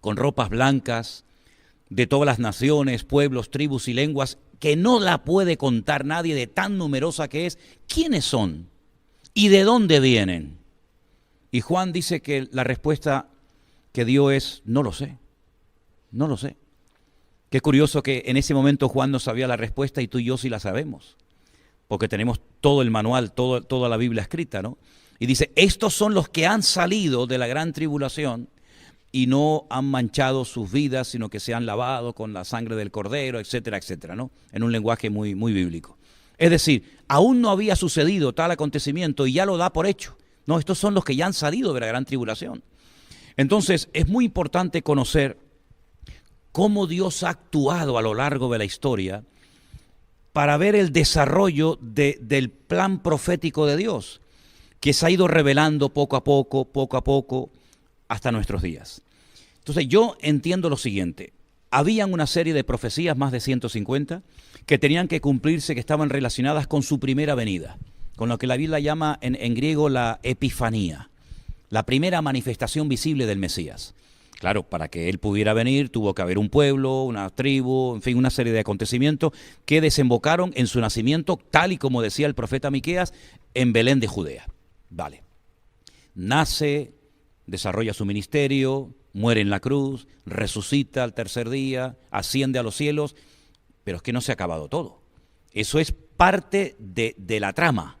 con ropas blancas, de todas las naciones, pueblos, tribus y lenguas, que no la puede contar nadie de tan numerosa que es. ¿Quiénes son? ¿Y de dónde vienen? Y Juan dice que la respuesta que dio es, no lo sé, no lo sé. Qué curioso que en ese momento Juan no sabía la respuesta y tú y yo sí la sabemos, porque tenemos todo el manual, toda la Biblia escrita, ¿no? Y dice, estos son los que han salido de la gran tribulación y no han manchado sus vidas, sino que se han lavado con la sangre del Cordero, etcétera, etcétera, ¿no? En un lenguaje muy, muy bíblico. Es decir, aún no había sucedido tal acontecimiento y ya lo da por hecho. No, estos son los que ya han salido de la gran tribulación. Entonces, es muy importante conocer cómo Dios ha actuado a lo largo de la historia para ver el desarrollo del plan profético de Dios, que se ha ido revelando poco a poco, hasta nuestros días. Entonces yo entiendo lo siguiente, habían una serie de profecías, más de 150, que tenían que cumplirse, que estaban relacionadas con su primera venida, con lo que la Biblia llama en griego la epifanía, la primera manifestación visible del Mesías. Claro, para que él pudiera venir tuvo que haber un pueblo, una tribu, en fin, una serie de acontecimientos que desembocaron en su nacimiento, tal y como decía el profeta Miqueas, en Belén de Judea. Vale. Nace, desarrolla su ministerio, muere en la cruz, resucita al tercer día, asciende a los cielos, pero es que no se ha acabado todo. Eso es parte de la trama.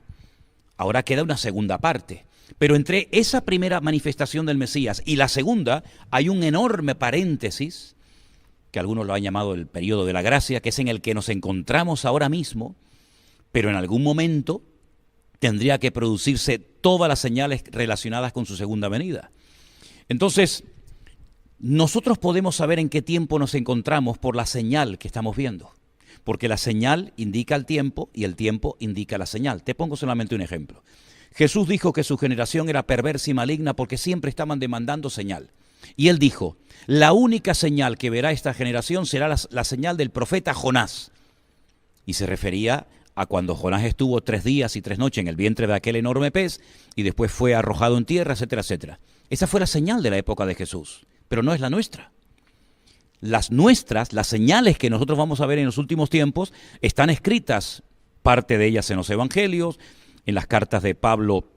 Ahora queda una segunda parte. Pero entre esa primera manifestación del Mesías y la segunda hay un enorme paréntesis, que algunos lo han llamado el periodo de la gracia, que es en el que nos encontramos ahora mismo, pero en algún momento tendría que producirse todas las señales relacionadas con su segunda venida. Entonces, nosotros podemos saber en qué tiempo nos encontramos por la señal que estamos viendo, porque la señal indica el tiempo y el tiempo indica la señal. Te pongo solamente un ejemplo. Jesús dijo que su generación era perversa y maligna porque siempre estaban demandando señal. Y él dijo, la única señal que verá esta generación será la señal del profeta Jonás. Y se refería a cuando Jonás estuvo 3 días y 3 noches en el vientre de aquel enorme pez y después fue arrojado en tierra, etcétera, etcétera. Esa fue la señal de la época de Jesús, pero no es la nuestra. Las nuestras, las señales que nosotros vamos a ver en los últimos tiempos, están escritas, parte de ellas en los evangelios, en las cartas de Pablo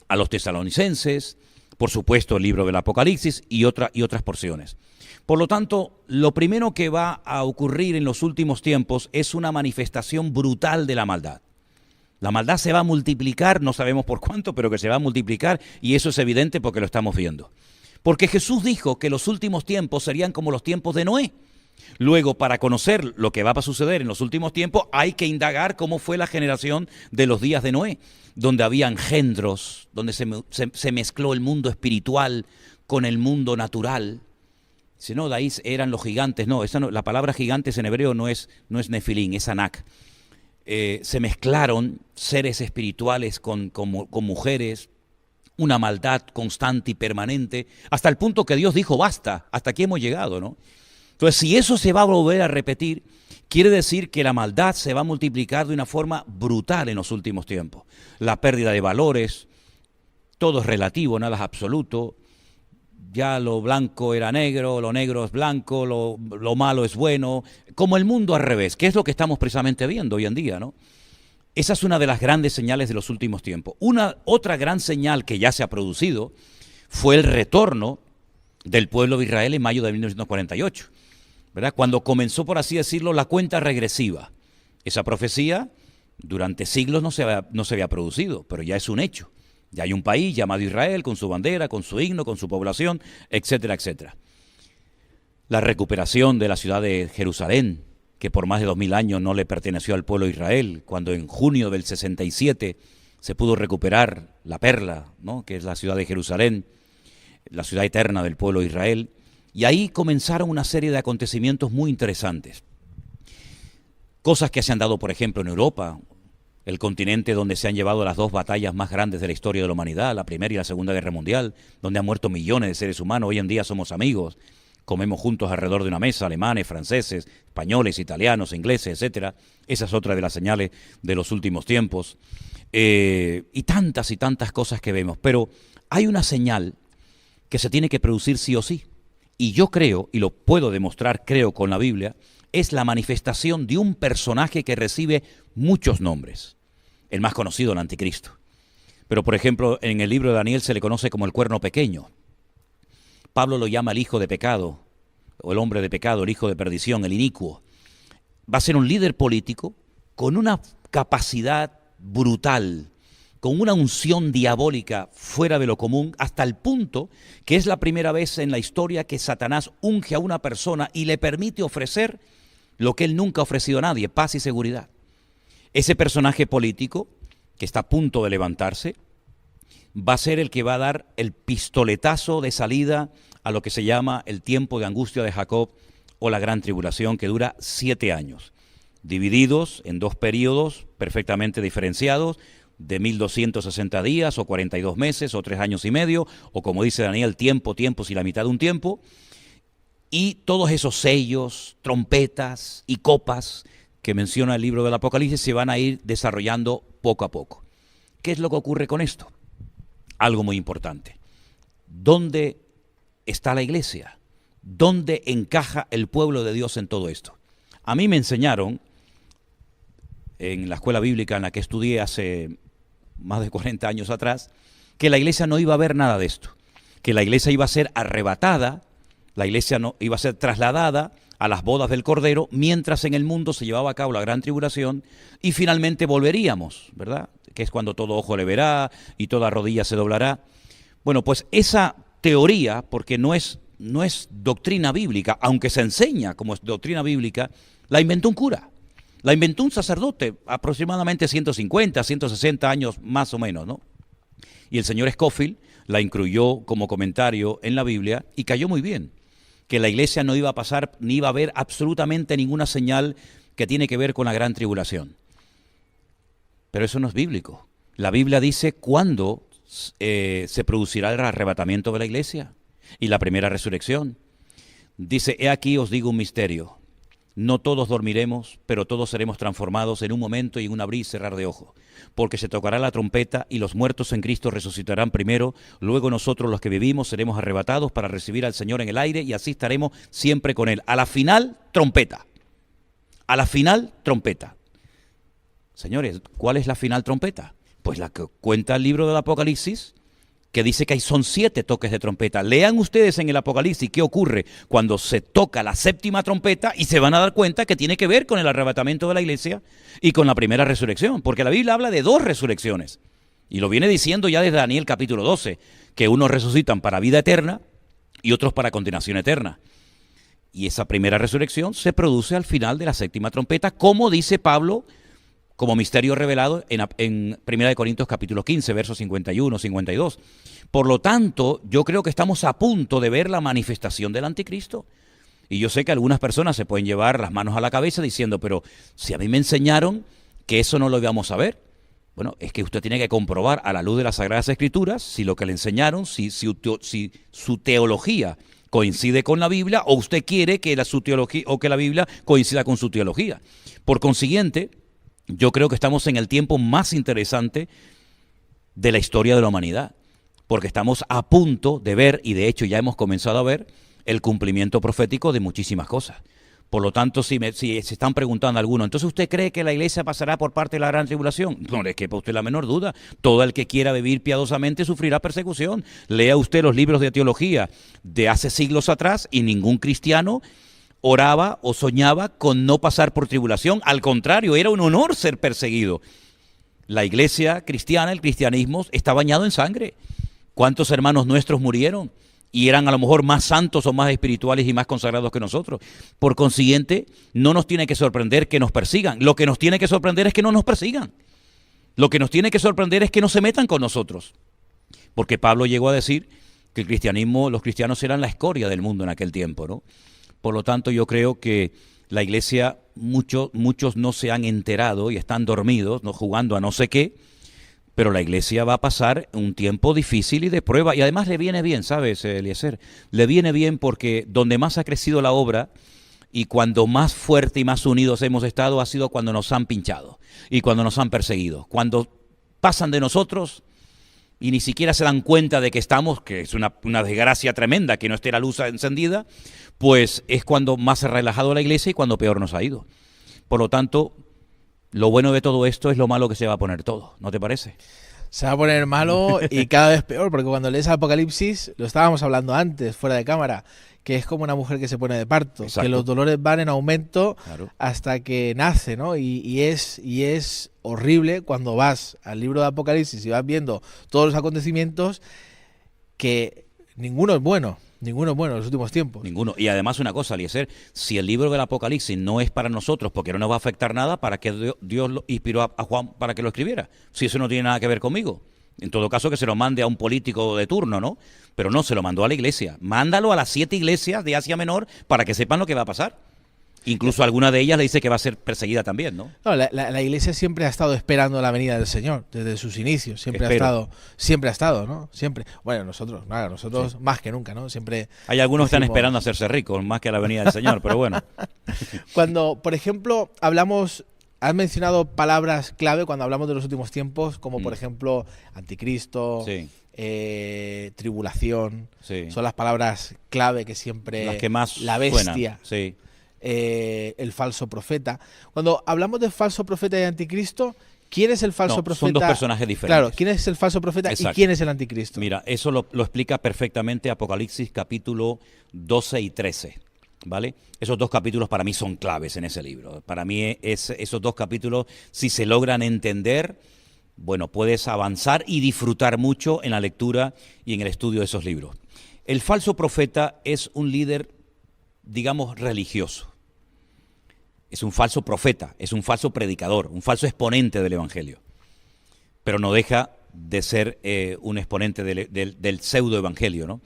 a los tesalonicenses, por supuesto el libro del Apocalipsis y otras porciones. Por lo tanto, lo primero que va a ocurrir en los últimos tiempos es una manifestación brutal de la maldad. La maldad se va a multiplicar, no sabemos por cuánto, pero que se va a multiplicar y eso es evidente porque lo estamos viendo. Porque Jesús dijo que los últimos tiempos serían como los tiempos de Noé. Luego, para conocer lo que va a suceder en los últimos tiempos, hay que indagar cómo fue la generación de los días de Noé, donde había engendros, donde se mezcló el mundo espiritual con el mundo natural. Si no, de ahí eran los gigantes. No, la palabra gigantes en hebreo no es nefilín, es anak. Se mezclaron seres espirituales con mujeres, una maldad constante y permanente, hasta el punto que Dios dijo, basta, hasta aquí hemos llegado, ¿no? Entonces, si eso se va a volver a repetir, quiere decir que la maldad se va a multiplicar de una forma brutal en los últimos tiempos. La pérdida de valores, todo es relativo, nada es absoluto. Ya lo blanco era negro, lo negro es blanco, lo malo es bueno, como el mundo al revés, que es lo que estamos precisamente viendo hoy en día, ¿no? Esa es una de las grandes señales de los últimos tiempos. Otra gran señal que ya se ha producido fue el retorno del pueblo de Israel en mayo de 1948. ¿Verdad? Cuando comenzó, por así decirlo, la cuenta regresiva. Esa profecía durante siglos no se había producido, pero ya es un hecho. Ya hay un país llamado Israel, con su bandera, con su himno, con su población, etcétera, etcétera. La recuperación de la ciudad de Jerusalén, que por más de 2000 años no le perteneció al pueblo de Israel, cuando en junio del 67 se pudo recuperar la perla, ¿no? Que es la ciudad de Jerusalén, la ciudad eterna del pueblo de Israel. Y ahí comenzaron una serie de acontecimientos muy interesantes. Cosas que se han dado, por ejemplo, en Europa, el continente donde se han llevado las 2 batallas más grandes de la historia de la humanidad, la Primera y la Segunda Guerra Mundial, donde han muerto millones de seres humanos. Hoy en día somos amigos, comemos juntos alrededor de una mesa, alemanes, franceses, españoles, italianos, ingleses, etcétera. Esa es otra de las señales de los últimos tiempos. Y tantas cosas que vemos. Pero hay una señal que se tiene que producir sí o sí. y yo creo, y lo puedo demostrar, creo, con la Biblia, es la manifestación de un personaje que recibe muchos nombres. El más conocido, el anticristo. Pero, por ejemplo, en el libro de Daniel se le conoce como el cuerno pequeño. Pablo lo llama el hijo de pecado, o el hombre de pecado, el hijo de perdición, el inicuo. Va a ser un líder político con una capacidad brutal, con una unción diabólica fuera de lo común, hasta el punto que es la primera vez en la historia que Satanás unge a una persona y le permite ofrecer lo que él nunca ha ofrecido a nadie, paz y seguridad. Ese personaje político, que está a punto de levantarse, va a ser el que va a dar el pistoletazo de salida a lo que se llama el tiempo de angustia de Jacob o la gran tribulación, que dura 7 años, divididos en 2 periodos perfectamente diferenciados, de 1260 días o 42 meses o 3 años y medio, o como dice Daniel, tiempos y la mitad de un tiempo, y todos esos sellos, trompetas y copas que menciona el libro del Apocalipsis se van a ir desarrollando poco a poco. ¿Qué es lo que ocurre con esto? Algo muy importante. ¿Dónde está la iglesia? ¿Dónde encaja el pueblo de Dios en todo esto? A mí me enseñaron, en la escuela bíblica en la que estudié hace más de 40 años atrás, que la iglesia no iba a ver nada de esto, que la iglesia iba a ser arrebatada, la iglesia no iba a ser trasladada a las bodas del Cordero, mientras en el mundo se llevaba a cabo la gran tribulación, y finalmente volveríamos, ¿verdad? Que es cuando todo ojo le verá y toda rodilla se doblará. Bueno, pues esa teoría, porque no es doctrina bíblica, aunque se enseña como doctrina bíblica, la inventó un cura. La inventó un sacerdote, aproximadamente 150, 160 años más o menos, ¿no? Y el señor Scofield la incluyó como comentario en la Biblia y cayó muy bien, que la iglesia no iba a pasar, ni iba a haber absolutamente ninguna señal que tiene que ver con la gran tribulación. Pero eso no es bíblico. La Biblia dice cuándo se producirá el arrebatamiento de la iglesia y la primera resurrección. Dice, he aquí os digo un misterio. No todos dormiremos, pero todos seremos transformados en un momento y en un abrir y cerrar de ojos. Porque se tocará la trompeta y los muertos en Cristo resucitarán primero, luego nosotros los que vivimos seremos arrebatados para recibir al Señor en el aire y así estaremos siempre con Él. A la final, trompeta. A la final, trompeta. Señores, ¿cuál es la final trompeta? Pues la que cuenta el libro del Apocalipsis, que dice que son 7 toques de trompeta. Lean ustedes en el Apocalipsis qué ocurre cuando se toca la 7ª trompeta y se van a dar cuenta que tiene que ver con el arrebatamiento de la iglesia y con la primera resurrección, porque la Biblia habla de 2 resurrecciones. Y lo viene diciendo ya desde Daniel capítulo 12, que unos resucitan para vida eterna y otros para condenación eterna. Y esa primera resurrección se produce al final de la 7ª trompeta, como dice Pablo, como misterio revelado en 1 Corintios capítulo 15, versos 51, 52. Por lo tanto, yo creo que estamos a punto de ver la manifestación del anticristo. Y yo sé que algunas personas se pueden llevar las manos a la cabeza diciendo, pero si a mí me enseñaron que eso no lo íbamos a ver. Bueno, es que usted tiene que comprobar a la luz de las Sagradas Escrituras si lo que le enseñaron, si su teología coincide con la Biblia, o usted quiere que su teología o que la Biblia coincida con su teología. Por consiguiente, yo creo que estamos en el tiempo más interesante de la historia de la humanidad, porque estamos a punto de ver, y de hecho ya hemos comenzado a ver, el cumplimiento profético de muchísimas cosas. Por lo tanto, si se están preguntando algunos, ¿entonces usted cree que la iglesia pasará por parte de la gran tribulación? No le quepa usted la menor duda. Todo el que quiera vivir piadosamente sufrirá persecución. Lea usted los libros de teología de hace siglos atrás y ningún cristiano oraba o soñaba con no pasar por tribulación. Al contrario, era un honor ser perseguido. La iglesia cristiana, el cristianismo, está bañado en sangre. ¿Cuántos hermanos nuestros murieron? Y eran a lo mejor más santos o más espirituales y más consagrados que nosotros. Por consiguiente, no nos tiene que sorprender que nos persigan. Lo que nos tiene que sorprender es que no nos persigan. Lo que nos tiene que sorprender es que no se metan con nosotros. Porque Pablo llegó a decir que el cristianismo, los cristianos eran la escoria del mundo en aquel tiempo, ¿no? Por lo tanto, yo creo que la iglesia, muchos no se han enterado y están dormidos, no jugando a no sé qué, pero la iglesia va a pasar un tiempo difícil y de prueba. Y además le viene bien, ¿sabes, Eliezer? Le viene bien porque donde más ha crecido la obra y cuando más fuerte y más unidos hemos estado ha sido cuando nos han pinchado y cuando nos han perseguido. Cuando pasan de nosotros, y ni siquiera se dan cuenta de que estamos, que es una desgracia tremenda que no esté la luz encendida, pues es cuando más se ha relajado la iglesia y cuando peor nos ha ido. Por lo tanto, lo bueno de todo esto es lo malo que se va a poner todo, ¿no te parece? Se va a poner malo y cada vez peor, porque cuando lees Apocalipsis, lo estábamos hablando antes, fuera de cámara, que es como una mujer que se pone de parto, Exacto. que los dolores van en aumento Claro. hasta que nace, ¿no? Y es horrible cuando vas al libro de Apocalipsis y vas viendo todos los acontecimientos, que ninguno es bueno en los últimos tiempos. Ninguno. Y además una cosa, Eliezer, si el libro del Apocalipsis no es para nosotros porque no nos va a afectar nada, ¿para qué Dios lo inspiró a Juan para que lo escribiera? Si eso no tiene nada que ver conmigo. En todo caso, que se lo mande a un político de turno, ¿no? Pero no, se lo mandó a la iglesia. Mándalo a las 7 iglesias de Asia Menor para que sepan lo que va a pasar. Incluso alguna de ellas le dice que va a ser perseguida también, ¿no? No, la iglesia siempre ha estado esperando la venida del Señor, desde sus inicios, siempre ha estado, ¿no? Siempre. Bueno, nosotros sí, más que nunca, ¿no? Siempre. Hay algunos que están esperando a hacerse ricos, más que a la venida del Señor, pero bueno. Cuando, por ejemplo, has mencionado palabras clave cuando hablamos de los últimos tiempos, como por ejemplo, anticristo, Sí. Tribulación, Sí. son las palabras clave que siempre. Las que más la bestia. suenan. Sí. El falso profeta. Cuando hablamos de falso profeta y anticristo, ¿quién es el falso profeta? Son dos personajes diferentes. Claro, ¿quién es el falso profeta Exacto. y quién es el anticristo? Mira, eso lo explica perfectamente Apocalipsis capítulo 12 y 13, ¿vale? Esos dos capítulos para mí son claves en ese libro. Para mí esos dos capítulos, si se logran entender, bueno, puedes avanzar y disfrutar mucho en la lectura y en el estudio de esos libros. El falso profeta es un líder, digamos, religioso. Es un falso profeta, es un falso predicador, un falso exponente del Evangelio. Pero no deja de ser un exponente del pseudo-evangelio, ¿no?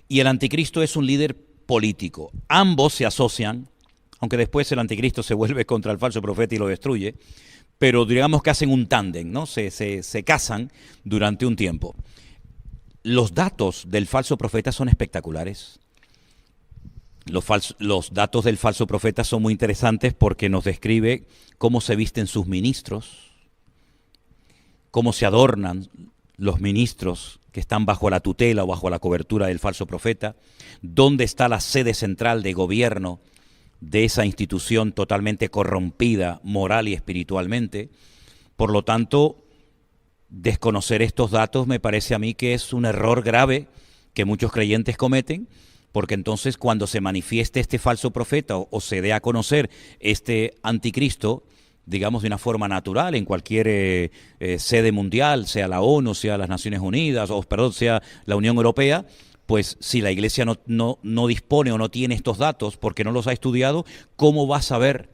Y el anticristo es un líder político. Ambos se asocian, aunque después el anticristo se vuelve contra el falso profeta y lo destruye, pero digamos que hacen un tándem, ¿no? Se casan durante un tiempo. Los datos del falso profeta son espectaculares. Los datos del falso profeta son muy interesantes porque nos describe cómo se visten sus ministros, cómo se adornan los ministros que están bajo la tutela o bajo la cobertura del falso profeta, dónde está la sede central de gobierno de esa institución totalmente corrompida moral y espiritualmente. Por lo tanto, desconocer estos datos me parece a mí que es un error grave que muchos creyentes cometen, porque entonces cuando se manifieste este falso profeta o se dé a conocer este anticristo, digamos de una forma natural en cualquier sede mundial, sea la ONU, sea las Naciones Unidas, sea la Unión Europea, pues si la Iglesia no dispone o no tiene estos datos porque no los ha estudiado, ¿cómo va a saber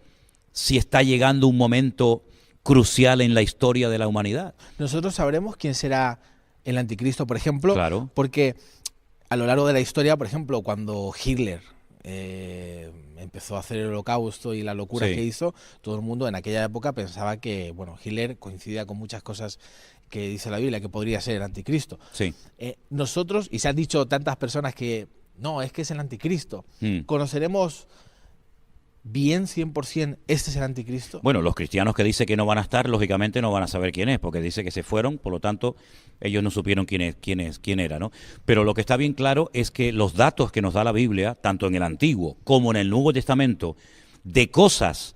si está llegando un momento crucial en la historia de la humanidad? Nosotros sabremos quién será el anticristo, por ejemplo, claro, porque a lo largo de la historia, por ejemplo, cuando Hitler empezó a hacer el Holocausto y la locura que hizo, todo el mundo en aquella época pensaba que, bueno, Hitler coincidía con muchas cosas que dice la Biblia, que podría ser el anticristo. Sí. Nosotros, y se han dicho tantas personas que no, es que es el anticristo, ¿conoceremos bien 100% este es el anticristo? Bueno, los cristianos que dicen que no van a estar, lógicamente no van a saber quién es, porque dice que se fueron, por lo tanto, ellos no supieron quién era, ¿no? Pero lo que está bien claro es que los datos que nos da la Biblia, tanto en el Antiguo como en el Nuevo Testamento, de cosas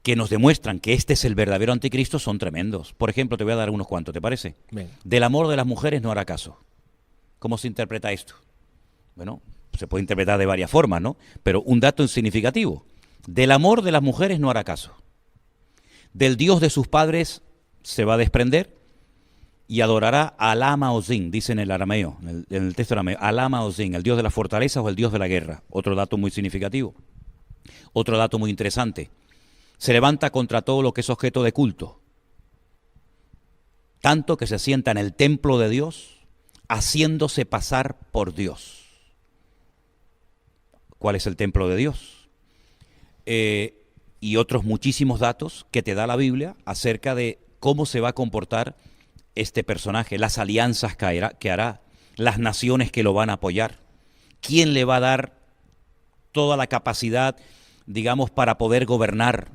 que nos demuestran que este es el verdadero anticristo, son tremendos. Por ejemplo, te voy a dar unos cuantos, ¿te parece? Bien. Del amor de las mujeres no hará caso. ¿Cómo se interpreta esto? Bueno, se puede interpretar de varias formas, ¿no? Pero un dato significativo. Del amor de las mujeres no hará caso. Del Dios de sus padres se va a desprender y adorará a Alama Ozin, dice en el arameo, en el texto arameo, Alama Ozin, el Dios de las fortalezas o el Dios de la guerra. Otro dato muy significativo. Otro dato muy interesante. Se levanta contra todo lo que es objeto de culto. Tanto que se sienta en el templo de Dios, haciéndose pasar por Dios. ¿Cuál es el templo de Dios? Y otros muchísimos datos que te da la Biblia acerca de cómo se va a comportar este personaje, las alianzas que hará, las naciones que lo van a apoyar, quién le va a dar toda la capacidad, digamos, para poder gobernar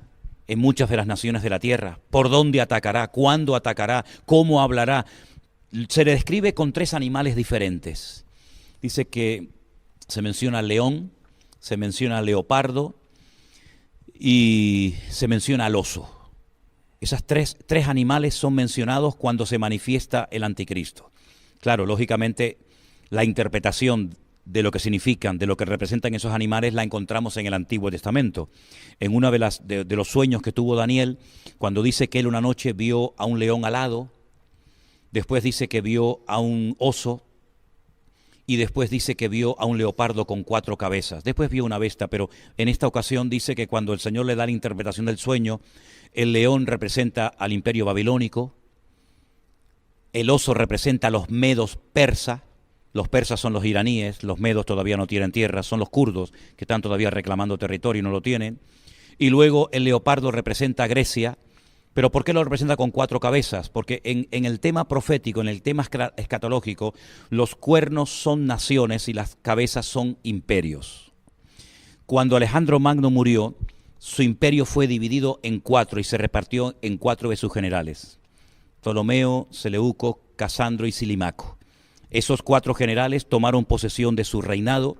en muchas de las naciones de la tierra, por dónde atacará, cuándo atacará, cómo hablará. Se le describe con 3 animales diferentes. Dice que se menciona león, se menciona leopardo y se menciona al oso. Esas tres animales son mencionados cuando se manifiesta el anticristo. Claro, lógicamente la interpretación de lo que significan, de lo que representan esos animales, la encontramos en el Antiguo Testamento. En uno de los sueños que tuvo Daniel, cuando dice que él una noche vio a un león alado, después dice que vio a un oso, y después dice que vio a un leopardo con 4 cabezas. Después vio una bestia, pero en esta ocasión dice que cuando el Señor le da la interpretación del sueño, el león representa al imperio babilónico, el oso representa a los medos persas. Los persas son los iraníes, los medos todavía no tienen tierra, son los kurdos que están todavía reclamando territorio y no lo tienen. Y luego el leopardo representa a Grecia. ¿Pero por qué lo representa con 4 cabezas? Porque en el tema profético, en el tema escatológico, los cuernos son naciones y las cabezas son imperios. Cuando Alejandro Magno murió, su imperio fue dividido en 4 y se repartió en 4 de sus generales: Ptolomeo, Seleuco, Casandro y Silimaco. Esos 4 generales tomaron posesión de su reinado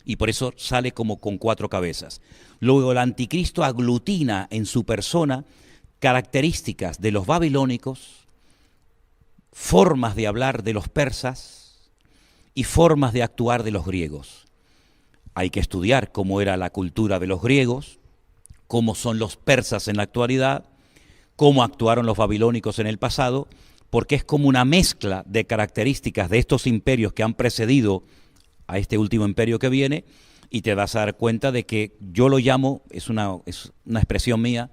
y por eso sale como con 4 cabezas. Luego el anticristo aglutina en su persona características de los babilónicos, formas de hablar de los persas y formas de actuar de los griegos. Hay que estudiar cómo era la cultura de los griegos, cómo son los persas en la actualidad, cómo actuaron los babilónicos en el pasado, porque es como una mezcla de características de estos imperios que han precedido a este último imperio que viene, y te vas a dar cuenta de que yo lo llamo, es una expresión mía,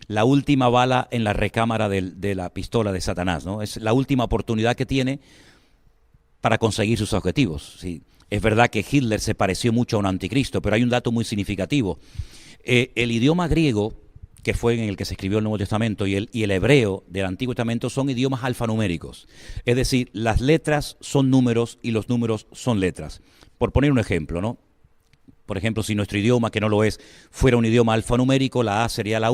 la última bala en la recámara de la pistola de Satanás, ¿no? Es la última oportunidad que tiene para conseguir sus objetivos. Sí, es verdad que Hitler se pareció mucho a un anticristo, pero hay un dato muy significativo. El idioma griego, que fue en el que se escribió el Nuevo Testamento, y el hebreo del Antiguo Testamento son idiomas alfanuméricos. Es decir, las letras son números y los números son letras. Por poner un ejemplo, ¿no? Por ejemplo, si nuestro idioma, que no lo es, fuera un idioma alfanumérico, la A sería el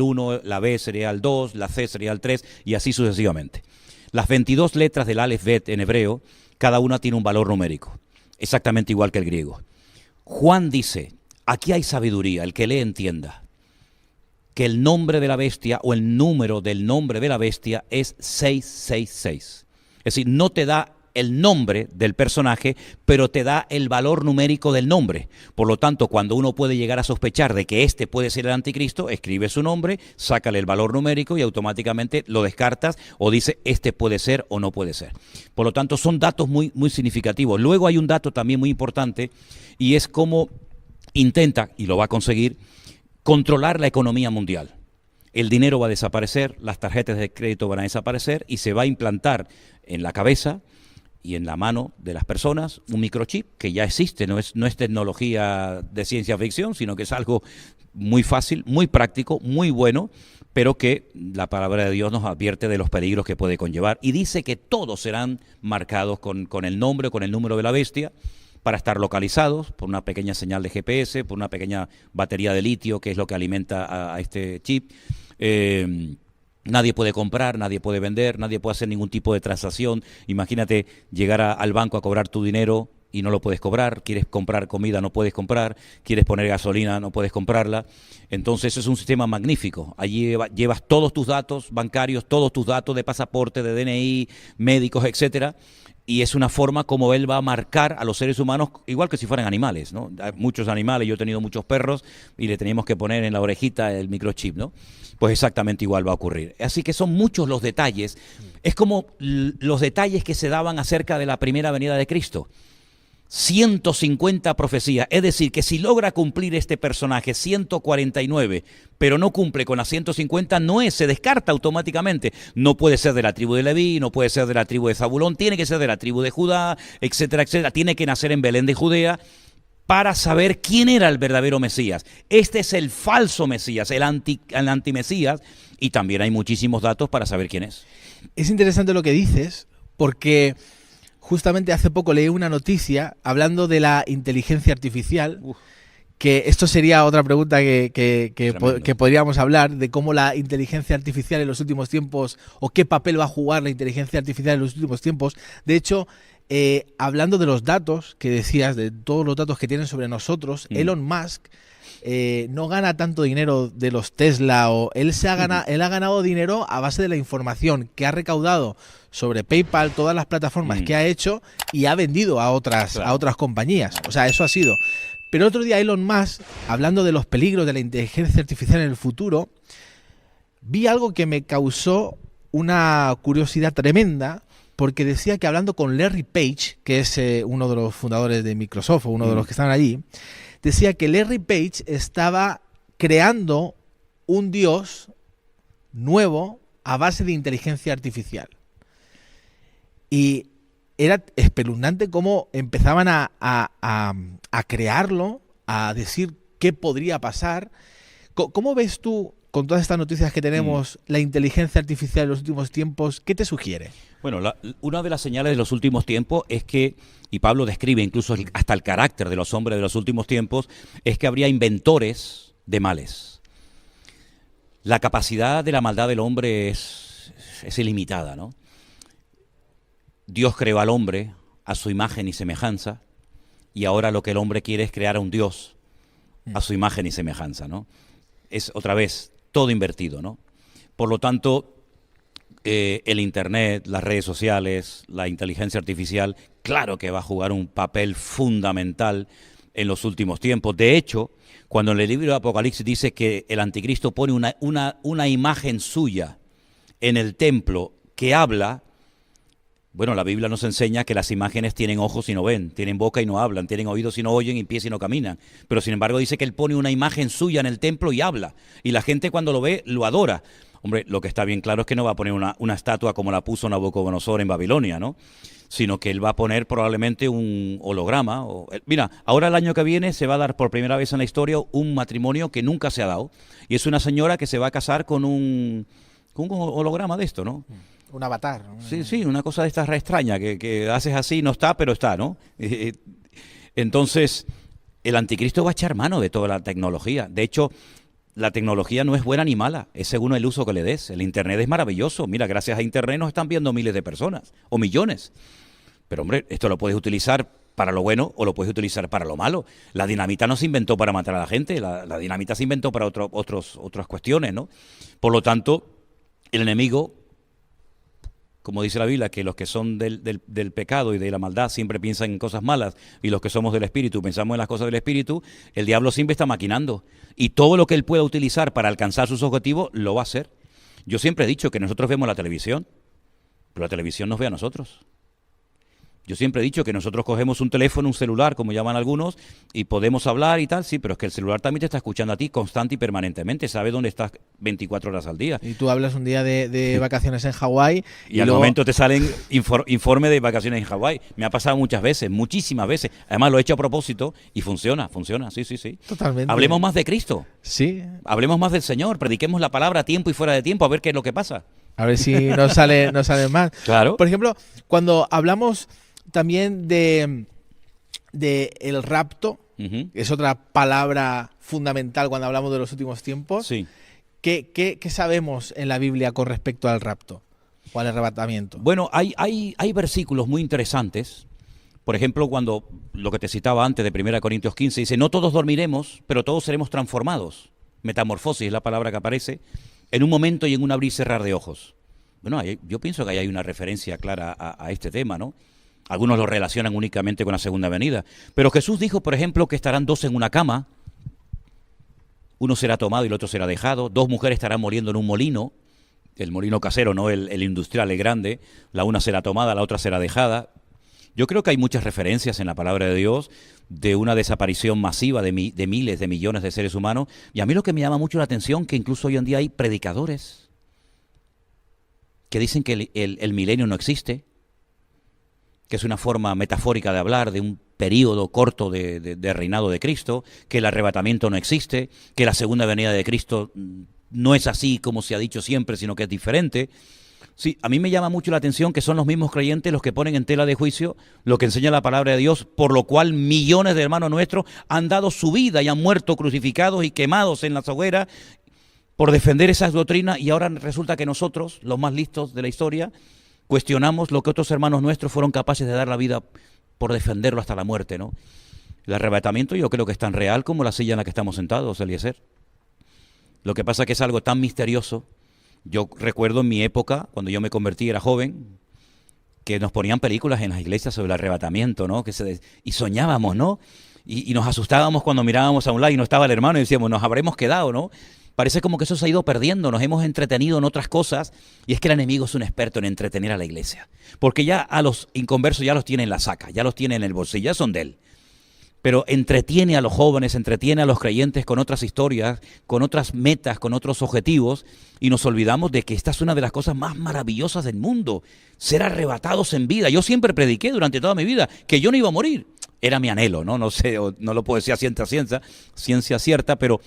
1, la B sería el 2, la C sería el 3, y así sucesivamente. Las 22 letras del Aleph Bet en hebreo, cada una tiene un valor numérico, exactamente igual que el griego. Juan dice, aquí hay sabiduría, el que lee entienda, que el nombre de la bestia o el número del nombre de la bestia es 666. Es decir, no te da el nombre del personaje, pero te da el valor numérico del nombre. Por lo tanto, cuando uno puede llegar a sospechar de que este puede ser el anticristo, escribe su nombre, sácale el valor numérico y automáticamente lo descartas o dice este puede ser o no puede ser. Por lo tanto, son datos muy, muy significativos. Luego hay un dato también muy importante y es cómo intenta, y lo va a conseguir, controlar la economía mundial. El dinero va a desaparecer, las tarjetas de crédito van a desaparecer y se va a implantar en la cabeza y en la mano de las personas un microchip que ya existe, no es tecnología de ciencia ficción, sino que es algo muy fácil, muy práctico, muy bueno, pero que la palabra de Dios nos advierte de los peligros que puede conllevar y dice que todos serán marcados con el nombre, con el número de la bestia, para estar localizados por una pequeña señal de GPS, por una pequeña batería de litio, que es lo que alimenta a este chip. Nadie puede comprar, nadie puede vender, nadie puede hacer ningún tipo de transacción. Imagínate llegar al banco a cobrar tu dinero y no lo puedes cobrar. Quieres comprar comida, no puedes comprar. Quieres poner gasolina, no puedes comprarla. Entonces es un sistema magnífico. Allí llevas todos tus datos bancarios, todos tus datos de pasaporte, de DNI, médicos, etcétera. Y es una forma como él va a marcar a los seres humanos, igual que si fueran animales, ¿no? Hay muchos animales, yo he tenido muchos perros y le teníamos que poner en la orejita el microchip, ¿no? Pues exactamente igual va a ocurrir. Así que son muchos los detalles. Es como los detalles que se daban acerca de la primera venida de Cristo. 150 profecías, es decir, que si logra cumplir este personaje 149, pero no cumple con las 150, se descarta automáticamente. No puede ser de la tribu de Leví, no puede ser de la tribu de Zabulón, tiene que ser de la tribu de Judá, etcétera, etcétera. Tiene que nacer en Belén de Judea para saber quién era el verdadero Mesías. Este es el falso Mesías, el antimesías, y también hay muchísimos datos para saber quién es. Es interesante lo que dices, porque justamente hace poco leí una noticia hablando de la inteligencia artificial que esto sería otra pregunta que podríamos hablar, de cómo la inteligencia artificial en los últimos tiempos, o qué papel va a jugar la inteligencia artificial en los últimos tiempos. De hecho, hablando de los datos que decías, de todos los datos que tienen sobre nosotros, Elon Musk no gana tanto dinero de los Tesla, él ha ganado dinero a base de la información que ha recaudado sobre PayPal, todas las plataformas que ha hecho, y ha vendido a otras compañías. O sea, eso ha sido. Pero otro día Elon Musk, hablando de los peligros de la inteligencia artificial en el futuro, vi algo que me causó una curiosidad tremenda, porque decía que, hablando con Larry Page, que es uno de los fundadores de Microsoft, o uno de los que están allí, decía que Larry Page estaba creando un dios nuevo a base de inteligencia artificial. Y era espeluznante cómo empezaban a crearlo, a decir qué podría pasar. ¿Cómo ves tú, con todas estas noticias que tenemos, la inteligencia artificial en los últimos tiempos? ¿Qué te sugiere? Bueno, una de las señales de los últimos tiempos es que, y Pablo describe incluso hasta el carácter de los hombres de los últimos tiempos, es que habría inventores de males. La capacidad de la maldad del hombre es ilimitada, ¿no? Dios creó al hombre a su imagen y semejanza, y ahora lo que el hombre quiere es crear a un Dios a su imagen y semejanza, ¿no? Es, otra vez, todo invertido, ¿no? Por lo tanto, el Internet, las redes sociales, la inteligencia artificial, claro que va a jugar un papel fundamental en los últimos tiempos. De hecho, cuando en el libro de Apocalipsis dice que el anticristo pone una imagen suya en el templo que habla, bueno, la Biblia nos enseña que las imágenes tienen ojos y no ven, tienen boca y no hablan, tienen oídos y no oyen, y pies y no caminan. Pero sin embargo dice que él pone una imagen suya en el templo y habla. Y la gente, cuando lo ve, lo adora. Hombre, lo que está bien claro es que no va a poner una estatua como la puso Nabucodonosor en Babilonia, ¿no? Sino que él va a poner probablemente un holograma. Mira, ahora el año que viene se va a dar por primera vez en la historia un matrimonio que nunca se ha dado. Y es una señora que se va a casar con un holograma de esto, ¿no? Un avatar. Sí, una cosa de estas re extraña, que haces así, no está, pero está, ¿no? Entonces, el anticristo va a echar mano de toda la tecnología. De hecho, la tecnología no es buena ni mala, es según el uso que le des. El Internet es maravilloso. Mira, gracias a Internet nos están viendo miles de personas, o millones. Pero, hombre, esto lo puedes utilizar para lo bueno o lo puedes utilizar para lo malo. La dinamita no se inventó para matar a la gente, la dinamita se inventó para otras cuestiones, ¿no? Por lo tanto, el enemigo, como dice la Biblia, que los que son del pecado y de la maldad siempre piensan en cosas malas, y los que somos del Espíritu pensamos en las cosas del Espíritu, el diablo siempre está maquinando. Y todo lo que él pueda utilizar para alcanzar sus objetivos, lo va a hacer. Yo siempre he dicho que nosotros vemos la televisión, pero la televisión nos ve a nosotros. Yo siempre he dicho que nosotros cogemos un teléfono, un celular, como llaman algunos, y podemos hablar y tal, sí, pero es que el celular también te está escuchando a ti constante y permanentemente, sabe dónde estás 24 horas al día. Y tú hablas un día de vacaciones en Hawái y al luego momento te salen informe de vacaciones en Hawái. Me ha pasado muchas veces, muchísimas veces. Además lo he hecho a propósito y funciona, sí. Totalmente. Hablemos más de Cristo. Sí. Hablemos más del Señor, prediquemos la palabra a tiempo y fuera de tiempo, a ver qué es lo que pasa. A ver si nos sale más. Claro. Por ejemplo, cuando hablamos también de el rapto, es otra palabra fundamental cuando hablamos de los últimos tiempos. Sí. ¿Qué sabemos en la Biblia con respecto al rapto o al arrebatamiento? Bueno, hay versículos muy interesantes. Por ejemplo, cuando lo que te citaba antes de 1 Corintios 15, dice, no todos dormiremos, pero todos seremos transformados. Metamorfosis es la palabra que aparece, en un momento y en un abrir y cerrar de ojos. Bueno, yo pienso que ahí hay una referencia clara a este tema, ¿no? Algunos lo relacionan únicamente con la segunda venida. Pero Jesús dijo, por ejemplo, que estarán dos en una cama. Uno será tomado y el otro será dejado. Dos mujeres estarán muriendo en un molino. El molino casero, no el industrial, el grande. La una será tomada, la otra será dejada. Yo creo que hay muchas referencias en la palabra de Dios de una desaparición masiva de miles, de millones de seres humanos. Y a mí lo que me llama mucho la atención, que incluso hoy en día hay predicadores que dicen que el milenio no existe, que es una forma metafórica de hablar de un periodo corto de reinado de Cristo, que el arrebatamiento no existe, que la segunda venida de Cristo no es así como se ha dicho siempre, sino que es diferente. Sí, a mí me llama mucho la atención que son los mismos creyentes los que ponen en tela de juicio lo que enseña la palabra de Dios, por lo cual millones de hermanos nuestros han dado su vida y han muerto crucificados y quemados en las hogueras por defender esas doctrinas, y ahora resulta que nosotros, los más listos de la historia, cuestionamos lo que otros hermanos nuestros fueron capaces de dar la vida por defenderlo hasta la muerte, ¿no? El arrebatamiento yo creo que es tan real como la silla en la que estamos sentados, Eliezer. Lo que pasa es que es algo tan misterioso. Yo recuerdo en mi época, cuando yo me convertí, era joven, que nos ponían películas en las iglesias sobre el arrebatamiento, ¿no? Y soñábamos, ¿no? Y nos asustábamos cuando mirábamos a un lado y no estaba el hermano y decíamos, nos habremos quedado, ¿no? Parece como que eso se ha ido perdiendo, nos hemos entretenido en otras cosas, y es que el enemigo es un experto en entretener a la iglesia. Porque ya a los inconversos ya los tiene en la saca, ya los tiene en el bolsillo, ya son de él. Pero entretiene a los jóvenes, entretiene a los creyentes con otras historias, con otras metas, con otros objetivos, y nos olvidamos de que esta es una de las cosas más maravillosas del mundo, ser arrebatados en vida. Yo siempre prediqué durante toda mi vida que yo no iba a morir. Era mi anhelo, ¿no? No sé, no lo puedo decir a ciencia cierta, pero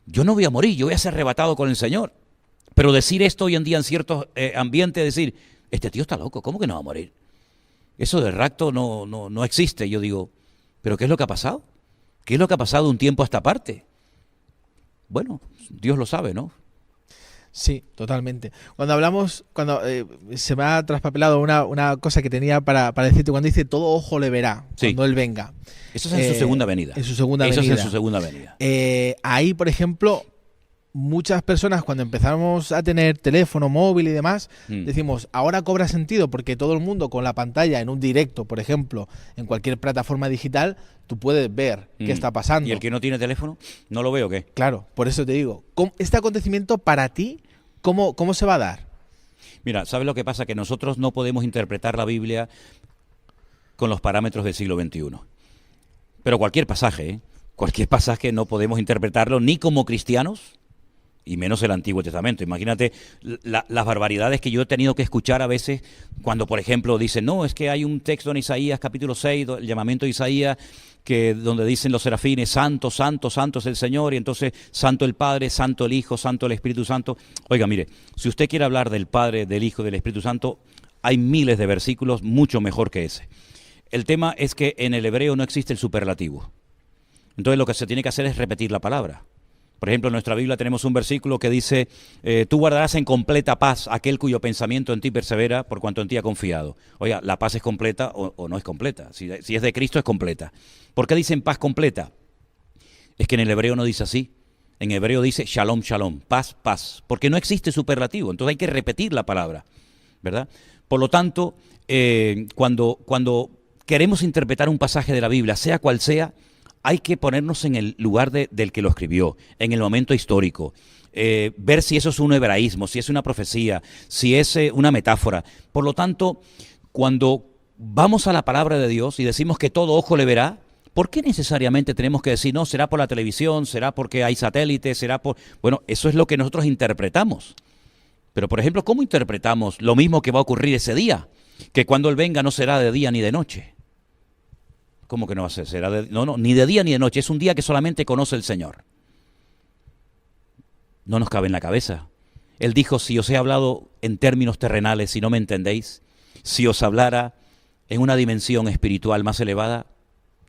yo no voy a morir, yo voy a ser arrebatado con el Señor. Pero decir esto hoy en día en ciertos ambientes, decir, este tío está loco, ¿cómo que no va a morir? Eso del rapto no existe. Yo digo, ¿pero qué es lo que ha pasado? ¿Qué es lo que ha pasado de un tiempo a esta parte? Bueno, Dios lo sabe, ¿no? Sí, totalmente. Cuando hablamos, se me ha traspapelado una cosa que tenía para decirte, cuando dice todo ojo le verá, sí, cuando Él venga. Eso es en su segunda venida. En su segunda venida. Eso es en su segunda venida. Ahí, por ejemplo, muchas personas cuando empezamos a tener teléfono móvil y demás, decimos, ahora cobra sentido porque todo el mundo con la pantalla en un directo, por ejemplo, en cualquier plataforma digital, tú puedes ver qué está pasando. ¿Y el que no tiene teléfono? ¿No lo veo o qué? Claro, por eso te digo, este acontecimiento para ti, ¿cómo se va a dar? Mira, ¿sabes lo que pasa? Que nosotros no podemos interpretar la Biblia con los parámetros del siglo XXI. Pero cualquier pasaje no podemos interpretarlo ni como cristianos, y menos el Antiguo Testamento. Imagínate las barbaridades que yo he tenido que escuchar a veces cuando, por ejemplo, dicen, no, es que hay un texto en Isaías, capítulo 6, el llamamiento de Isaías, donde dicen los serafines, santo, santo, santo es el Señor, y entonces santo el Padre, santo el Hijo, santo el Espíritu Santo. Oiga, mire, si usted quiere hablar del Padre, del Hijo y del Espíritu Santo, hay miles de versículos mucho mejor que ese. El tema es que en el hebreo no existe el superlativo. Entonces lo que se tiene que hacer es repetir la palabra. Por ejemplo, en nuestra Biblia tenemos un versículo que dice, tú guardarás en completa paz aquel cuyo pensamiento en ti persevera, por cuanto en ti ha confiado. Oiga, ¿la paz es completa o no es completa? Si es de Cristo, es completa. ¿Por qué dicen paz completa? Es que en el hebreo no dice así. En hebreo dice shalom, shalom, paz, paz. Porque no existe superlativo, entonces hay que repetir la palabra, ¿verdad? Por lo tanto, cuando queremos interpretar un pasaje de la Biblia, sea cual sea, hay que ponernos en el lugar del que lo escribió, en el momento histórico, ver si eso es un hebraísmo, si es una profecía, si es una metáfora. Por lo tanto, cuando vamos a la palabra de Dios y decimos que todo ojo le verá, ¿por qué necesariamente tenemos que decir, no, será por la televisión, será porque hay satélites, será por...? Bueno, eso es lo que nosotros interpretamos. Pero, por ejemplo, ¿cómo interpretamos lo mismo que va a ocurrir ese día? Que cuando Él venga no será de día ni de noche. ¿Cómo que no va a ser? No, ni de día ni de noche. Es un día que solamente conoce el Señor. No nos cabe en la cabeza. Él dijo, si os he hablado en términos terrenales y no me entendéis, si os hablara en una dimensión espiritual más elevada,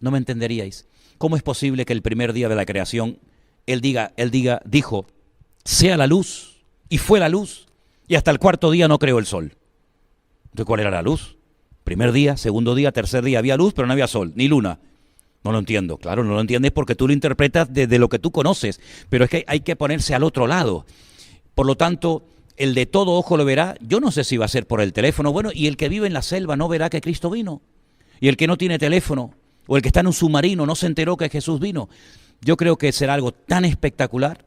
no me entenderíais. ¿Cómo es posible que el primer día de la creación Él dijo, sea la luz, y fue la luz, y hasta el cuarto día no creó el sol? Entonces, ¿cuál era la luz? Primer día, segundo día, tercer día, había luz, pero no había sol, ni luna. No lo entiendo. Claro, no lo entiendes porque tú lo interpretas desde lo que tú conoces, pero es que hay que ponerse al otro lado. Por lo tanto, el de todo ojo lo verá. Yo no sé si va a ser por el teléfono. Bueno, y el que vive en la selva no verá que Cristo vino. Y el que no tiene teléfono, o el que está en un submarino, no se enteró que Jesús vino. Yo creo que será algo tan espectacular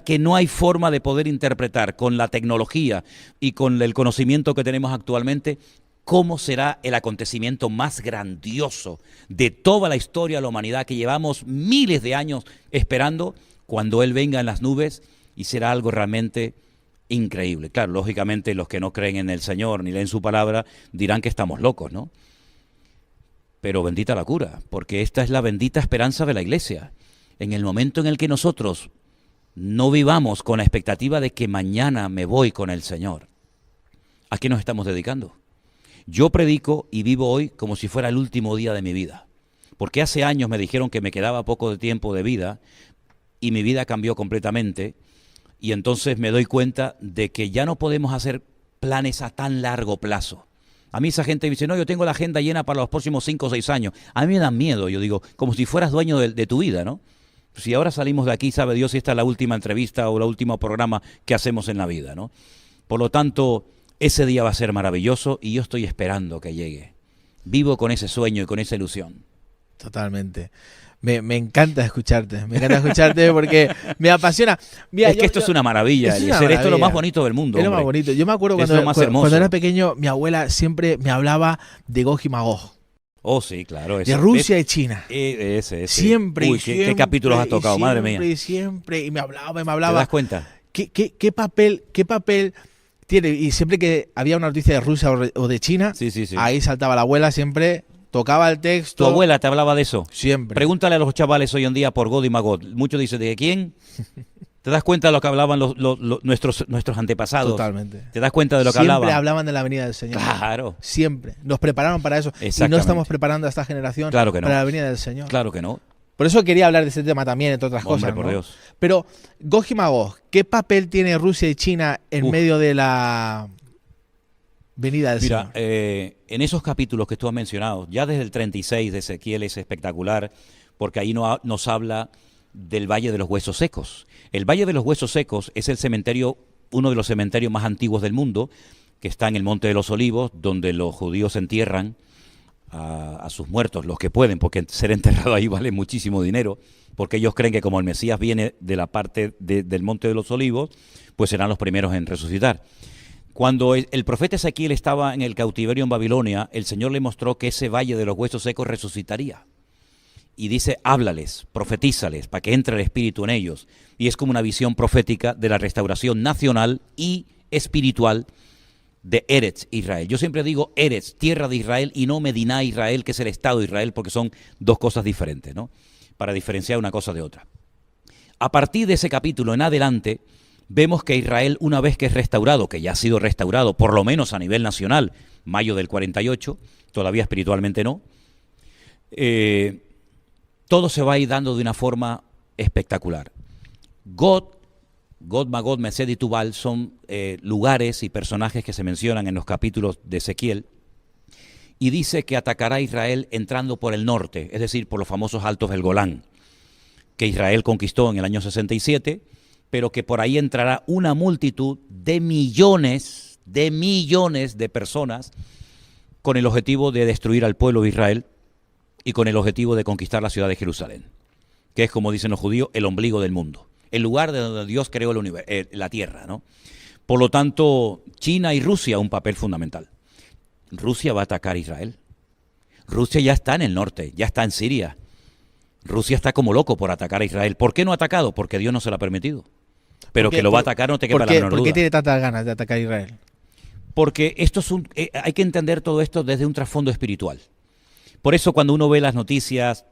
que no hay forma de poder interpretar con la tecnología y con el conocimiento que tenemos actualmente cómo será el acontecimiento más grandioso de toda la historia de la humanidad que llevamos miles de años esperando cuando Él venga en las nubes, y será algo realmente increíble. Claro, lógicamente los que no creen en el Señor ni leen su palabra dirán que estamos locos, ¿no? Pero bendita la cura, porque esta es la bendita esperanza de la Iglesia. En el momento en el que nosotros no vivamos con la expectativa de que mañana me voy con el Señor, ¿A qué nos estamos dedicando? Yo predico y vivo hoy como si fuera el último día de mi vida. Porque hace años me dijeron que me quedaba poco de tiempo de vida y mi vida cambió completamente. Y entonces me doy cuenta de que ya no podemos hacer planes a tan largo plazo. A mí esa gente me dice, no, yo tengo la agenda llena para los próximos 5 o 6 años. A mí me dan miedo, yo digo, como si fueras dueño de tu vida, ¿no? Si ahora salimos de aquí, sabe Dios si esta es la última entrevista o el último programa que hacemos en la vida, ¿no? Por lo tanto, ese día va a ser maravilloso y yo estoy esperando que llegue. Vivo con ese sueño y con esa ilusión. Totalmente. Me encanta escucharte porque me apasiona. Mira, es que esto es una maravilla, Eliezer, esto es lo más bonito del mundo. Es lo más bonito. Yo me acuerdo cuando era pequeño, mi abuela siempre me hablaba de Gog y Magog. Oh, sí, claro. De Rusia y China. Ese. Siempre. Uy, ¿qué capítulos has tocado? Madre mía. Siempre. Y me hablaba. ¿Te das cuenta? ¿Qué papel tiene? Y siempre que había una noticia de Rusia o de China, sí. ahí saltaba la abuela siempre. Tocaba el texto. ¿Tu abuela te hablaba de eso? Siempre. Pregúntale a los chavales hoy en día por Gog y Magog. Muchos dicen, ¿de quién? ¿Te das cuenta de lo que hablaban nuestros antepasados? Totalmente. ¿Te das cuenta de lo que hablaban? Siempre hablaban de la venida del Señor. Claro. Siempre. Nos prepararon para eso. Y no estamos preparando a esta generación claro que no. para la venida del Señor. Claro que no. Por eso quería hablar de este tema también, entre otras cosas. Por Dios. Pero, Gog y Magog, ¿qué papel tiene Rusia y China en medio de la venida del Señor? En esos capítulos que tú has mencionado, ya desde el 36 de Ezequiel es espectacular, porque ahí nos habla del Valle de los Huesos Secos. El Valle de los Huesos Secos es el cementerio, uno de los cementerios más antiguos del mundo, que está en el Monte de los Olivos, donde los judíos entierran a sus muertos, los que pueden, porque ser enterrado ahí vale muchísimo dinero, porque ellos creen que como el Mesías viene de la parte del Monte de los Olivos, pues serán los primeros en resucitar. Cuando el profeta Ezequiel estaba en el cautiverio en Babilonia, el Señor le mostró que ese valle de los huesos secos resucitaría. Y dice, háblales, profetízales, para que entre el Espíritu en ellos. Y es como una visión profética de la restauración nacional y espiritual de Eretz, Israel. Yo siempre digo Eretz, tierra de Israel, y no Mediná, Israel, que es el Estado de Israel, porque son dos cosas diferentes, ¿no? Para diferenciar una cosa de otra. A partir de ese capítulo en adelante, vemos que Israel, una vez que es restaurado, que ya ha sido restaurado, por lo menos a nivel nacional, mayo del 48, todavía espiritualmente no, todo se va a ir dando de una forma espectacular. Gog, Magog, Mesed y Tubal son lugares y personajes que se mencionan en los capítulos de Ezequiel, y dice que atacará a Israel entrando por el norte, es decir, por los famosos Altos del Golán, que Israel conquistó en el año 67, pero que por ahí entrará una multitud de millones de personas con el objetivo de destruir al pueblo de Israel y con el objetivo de conquistar la ciudad de Jerusalén, que es, como dicen los judíos, el ombligo del mundo, el lugar de donde Dios creó la tierra, ¿no? Por lo tanto, China y Rusia un papel fundamental. Rusia va a atacar a Israel. Rusia ya está en el norte, ya está en Siria. Rusia está como loco por atacar a Israel. ¿Por qué no ha atacado? Porque Dios no se lo ha permitido. Pero que lo va a atacar no te quepa la menor duda. ¿Por qué tiene tantas ganas de atacar a Israel? Porque esto es hay que entender todo esto desde un trasfondo espiritual. Por eso cuando uno ve las noticias,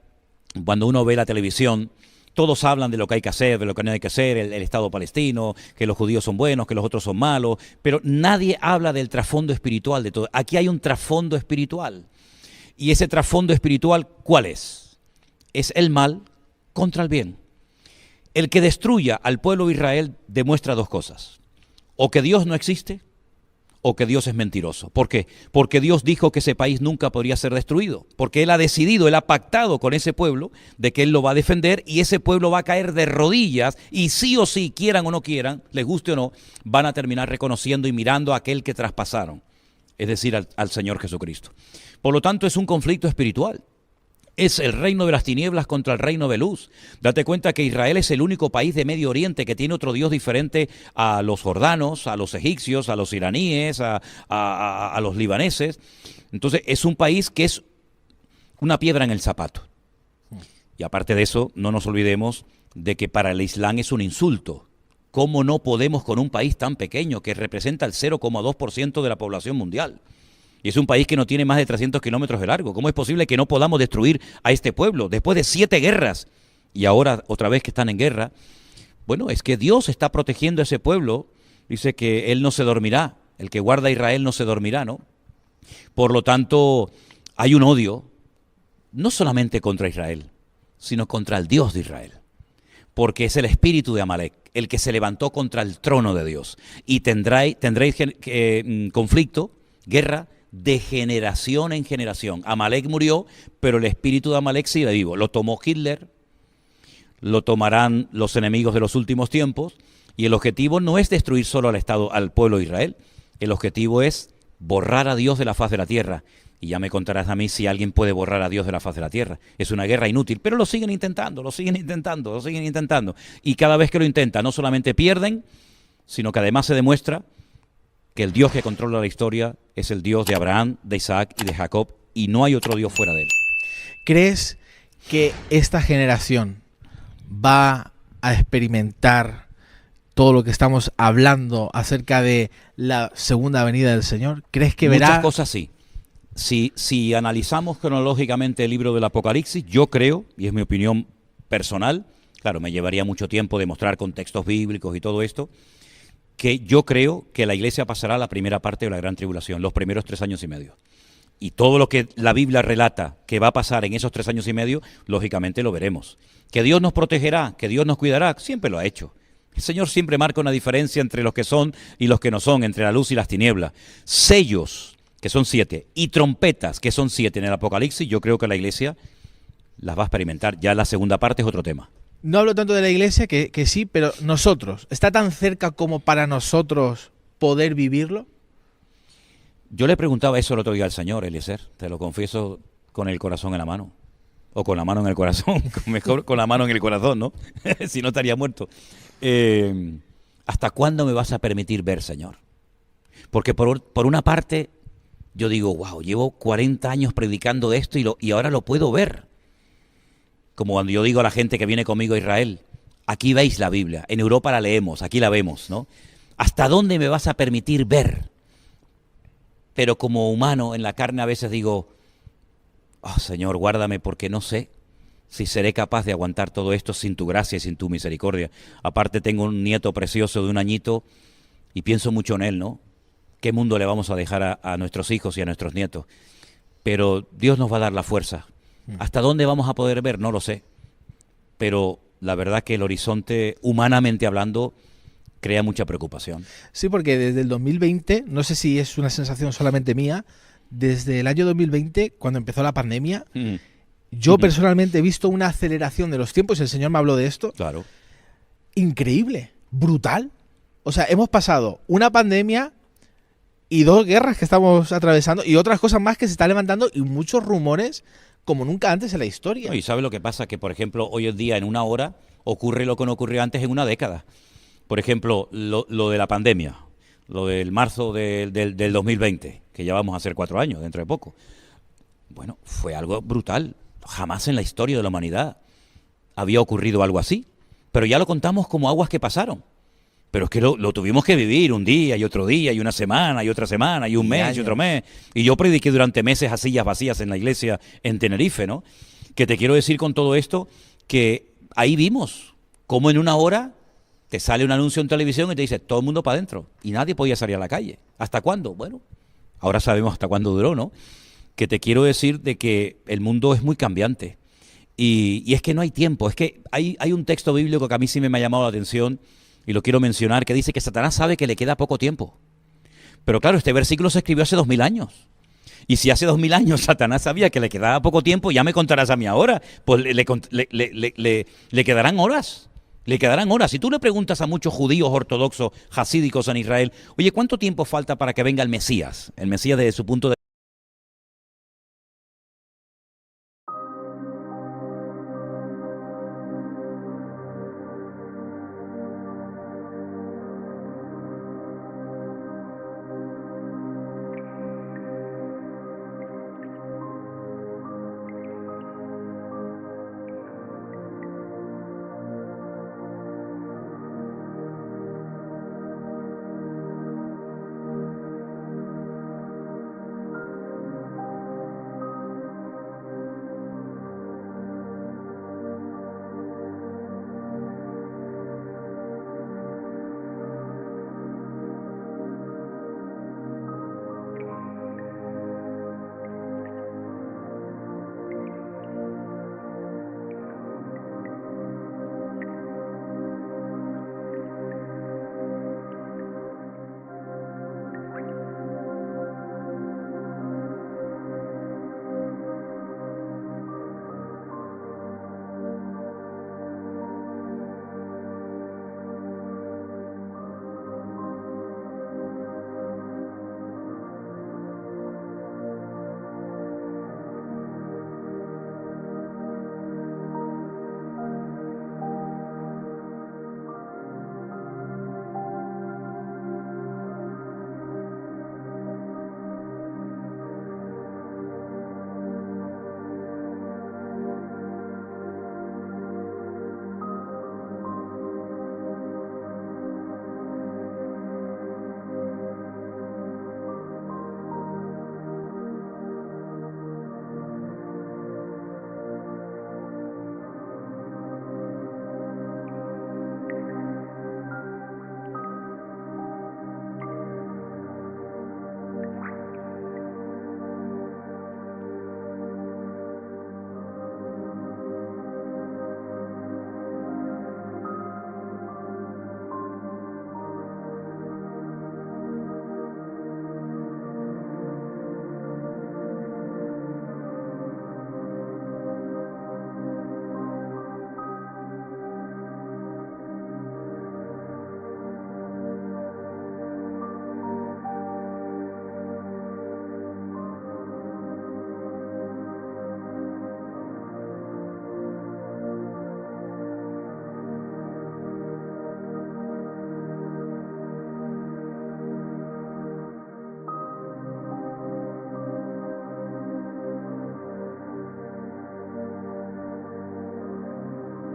cuando uno ve la televisión, todos hablan de lo que hay que hacer, de lo que no hay que hacer, el Estado palestino, que los judíos son buenos, que los otros son malos, pero nadie habla del trasfondo espiritual de todo. Aquí hay un trasfondo espiritual. Y ese trasfondo espiritual, ¿cuál es? Es el mal contra el bien. El que destruya al pueblo de Israel demuestra dos cosas. O que Dios no existe, o que Dios es mentiroso. ¿Por qué? Porque Dios dijo que ese país nunca podría ser destruido. Porque Él ha decidido, Él ha pactado con ese pueblo de que Él lo va a defender y ese pueblo va a caer de rodillas y sí o sí, quieran o no quieran, les guste o no, van a terminar reconociendo y mirando a aquel que traspasaron, es decir, al Señor Jesucristo. Por lo tanto, es un conflicto espiritual. Es el reino de las tinieblas contra el reino de luz. Date cuenta que Israel es el único país de Medio Oriente que tiene otro Dios diferente a los jordanos, a los egipcios, a los iraníes, a los libaneses. Entonces es un país que es una piedra en el zapato. Y aparte de eso, no nos olvidemos de que para el Islam es un insulto. ¿Cómo no podemos con un país tan pequeño que representa el 0,2% de la población mundial? Y es un país que no tiene más de 300 kilómetros de largo. ¿Cómo es posible que no podamos destruir a este pueblo después de 7 guerras? Y ahora, otra vez que están en guerra. Bueno, es que Dios está protegiendo a ese pueblo. Dice que Él no se dormirá el que guarda a Israel no se dormirá, ¿no? Por lo tanto, hay un odio, no solamente contra Israel, sino contra el Dios de Israel. Porque es el espíritu de Amalek, el que se levantó contra el trono de Dios. Y tendréis conflicto, guerra, de generación en generación. Amalek murió, pero el espíritu de Amalek sigue vivo. Lo tomó Hitler, lo tomarán los enemigos de los últimos tiempos, y el objetivo no es destruir solo al pueblo de Israel. El objetivo es borrar a Dios de la faz de la tierra. Y ya me contarás a mí si alguien puede borrar a Dios de la faz de la tierra. Es una guerra inútil, pero lo siguen intentando, lo siguen intentando, lo siguen intentando. Y cada vez que lo intentan, no solamente pierden, sino que además se demuestra que el Dios que controla la historia es el Dios de Abraham, de Isaac y de Jacob, y no hay otro Dios fuera de él. ¿Crees que esta generación va a experimentar todo lo que estamos hablando acerca de la segunda venida del Señor? ¿Crees que verá? Muchas cosas sí. Si analizamos cronológicamente el libro del Apocalipsis, yo creo, y es mi opinión personal, claro, me llevaría mucho tiempo demostrar contextos bíblicos y todo esto, que yo creo que la iglesia pasará la primera parte de la gran tribulación, los primeros 3 años y medio. Y todo lo que la Biblia relata que va a pasar en esos 3 años y medio, lógicamente lo veremos. Que Dios nos protegerá, que Dios nos cuidará, siempre lo ha hecho. El Señor siempre marca una diferencia entre los que son y los que no son, entre la luz y las tinieblas. Sellos, que son 7, y trompetas, que son 7 en el Apocalipsis, yo creo que la iglesia las va a experimentar. Ya la segunda parte es otro tema. No hablo tanto de la iglesia, que sí, pero nosotros, ¿está tan cerca como para nosotros poder vivirlo? Yo le preguntaba eso el otro día al Señor, Eliezer, te lo confieso con el corazón en la mano, o con la mano en el corazón, mejor con la mano en el corazón, ¿no? Si no estaría muerto. ¿Hasta cuándo me vas a permitir ver, Señor? Porque por una parte yo digo, wow, llevo 40 años predicando de esto y ahora lo puedo ver. Como cuando yo digo a la gente que viene conmigo a Israel, aquí veis la Biblia, en Europa la leemos, aquí la vemos, ¿no? ¿Hasta dónde me vas a permitir ver? Pero como humano en la carne a veces digo, oh, Señor, guárdame porque no sé si seré capaz de aguantar todo esto sin tu gracia y sin tu misericordia. Aparte tengo un nieto precioso de 1 añito y pienso mucho en él, ¿no? ¿Qué mundo le vamos a dejar a nuestros hijos y a nuestros nietos? Pero Dios nos va a dar la fuerza. ¿Hasta dónde vamos a poder ver? No lo sé. Pero la verdad que el horizonte, humanamente hablando, crea mucha preocupación. Sí, porque desde el 2020, no sé si es una sensación solamente mía, desde el año 2020, cuando empezó la pandemia, yo personalmente he visto una aceleración de los tiempos, el Señor me habló de esto. Claro. Increíble, brutal. O sea, hemos pasado una pandemia y 2 guerras que estamos atravesando y otras cosas más que se están levantando y muchos rumores como nunca antes en la historia. No, y ¿sabe lo que pasa? Que, por ejemplo, hoy en día en 1 hora ocurre lo que no ocurrió antes en 1 década. Por ejemplo, lo de la pandemia, lo del marzo del 2020, que ya vamos a hacer 4 años, dentro de poco. Bueno, fue algo brutal. Jamás en la historia de la humanidad había ocurrido algo así. Pero ya lo contamos como aguas que pasaron. Pero es que lo tuvimos que vivir un día y otro día y una semana y otra semana y un mes y otro mes. Y yo prediqué durante meses a sillas vacías en la iglesia en Tenerife, ¿no? Que te quiero decir con todo esto que ahí vimos cómo en 1 hora te sale un anuncio en televisión y te dice todo el mundo para adentro y nadie podía salir a la calle. ¿Hasta cuándo? Bueno, ahora sabemos hasta cuándo duró, ¿no? Que te quiero decir de que el mundo es muy cambiante y es que no hay tiempo. Es que hay un texto bíblico que a mí sí me ha llamado la atención y lo quiero mencionar, que dice que Satanás sabe que le queda poco tiempo. Pero claro, este versículo se escribió hace 2000 años. Y si hace 2000 años Satanás sabía que le quedaba poco tiempo, ya me contarás a mí ahora, pues le quedarán horas. Le quedarán horas. Si tú le preguntas a muchos judíos ortodoxos, hasídicos en Israel, oye, ¿cuánto tiempo falta para que venga el Mesías? El Mesías desde su punto de